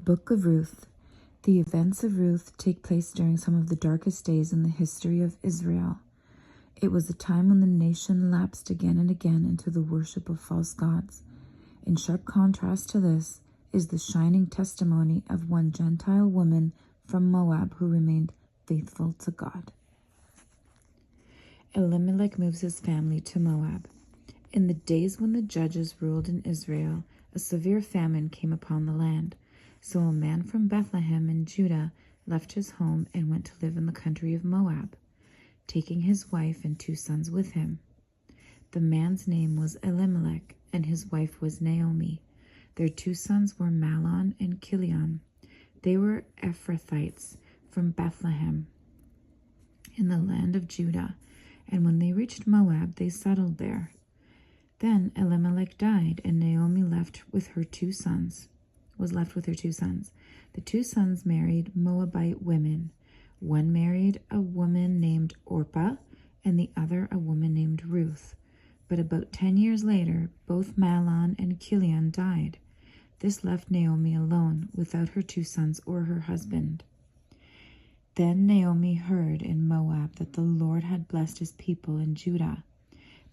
Book of Ruth. The events of Ruth take place during some of the darkest days in the history of Israel. It was a time when the nation lapsed again and again into the worship of false gods. In sharp contrast to this is the shining testimony of one Gentile woman from Moab who remained faithful to God. Elimelech moves his family to Moab. In the days when the judges ruled in Israel, a severe famine came upon the land. So a man from Bethlehem in Judah left his home and went to live in the country of Moab, taking his wife and 2 sons with him. The man's name was Elimelech, and his wife was Naomi. Their 2 sons were Mahlon and Kilion. They were Ephrathites from Bethlehem in the land of Judah, and when they reached Moab, they settled there. Then Elimelech died, and Naomi was left with her 2 sons. The 2 sons married Moabite women. One married a woman named Orpah, and the other a woman named Ruth. But about 10 years later, both Mahlon and Kilion died. This left Naomi alone, without her 2 sons or her husband. Then Naomi heard in Moab that the Lord had blessed his people in Judah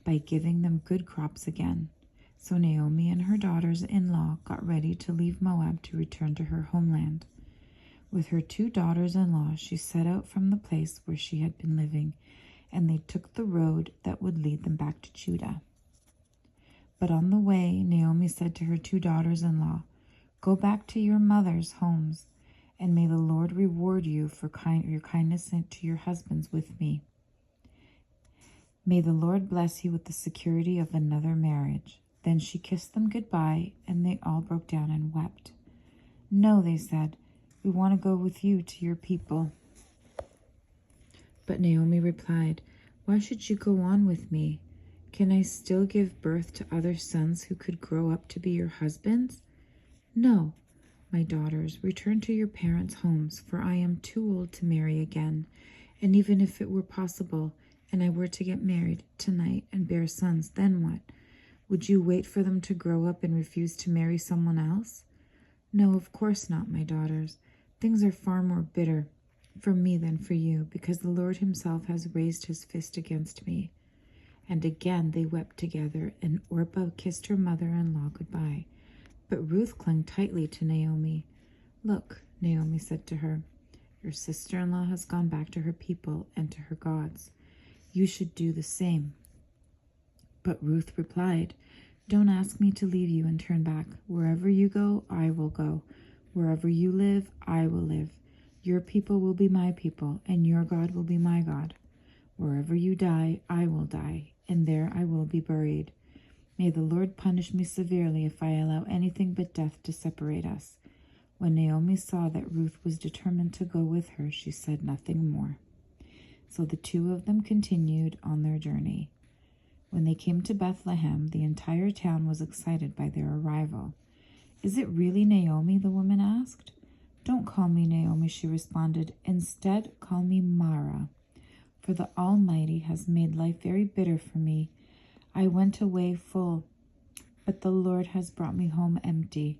by giving them good crops again. So Naomi and her daughters-in-law got ready to leave Moab to return to her homeland. With her 2 daughters-in-law, she set out from the place where she had been living, and they took the road that would lead them back to Judah. But on the way, Naomi said to her 2 daughters-in-law, "Go back to your mothers' homes, and may the Lord reward you for your kindness to your husbands with me. May the Lord bless you with the security of another marriage." Then she kissed them goodbye, and they all broke down and wept. "No," they said, "we want to go with you to your people." But Naomi replied, "Why should you go on with me? Can I still give birth to other sons who could grow up to be your husbands? No, my daughters, return to your parents' homes, for I am too old to marry again. And even if it were possible, and I were to get married tonight and bear sons, then what? Would you wait for them to grow up and refuse to marry someone else? No, of course not, my daughters. Things are far more bitter for me than for you, because the Lord himself has raised his fist against me." And again they wept together, and Orpah kissed her mother-in-law goodbye. But Ruth clung tightly to Naomi. "Look," Naomi said to her, "your sister-in-law has gone back to her people and to her gods. You should do the same." But Ruth replied, "Don't ask me to leave you and turn back. Wherever you go, I will go. Wherever you live, I will live. Your people will be my people, and your God will be my God. Wherever you die, I will die, and there I will be buried. May the Lord punish me severely if I allow anything but death to separate us." When Naomi saw that Ruth was determined to go with her, she said nothing more. So the 2 of them continued on their journey. When they came to Bethlehem, the entire town was excited by their arrival. "Is it really Naomi?" the woman asked. "Don't call me Naomi," she responded. "Instead, call me Mara, for the Almighty has made life very bitter for me. I went away full, but the Lord has brought me home empty.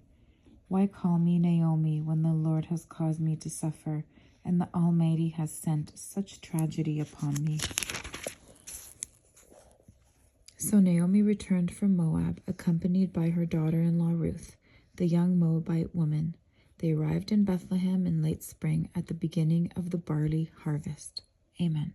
Why call me Naomi when the Lord has caused me to suffer, and the Almighty has sent such tragedy upon me?" So Naomi returned from Moab, accompanied by her daughter-in-law Ruth, the young Moabite woman. They arrived in Bethlehem in late spring at the beginning of the barley harvest. Amen.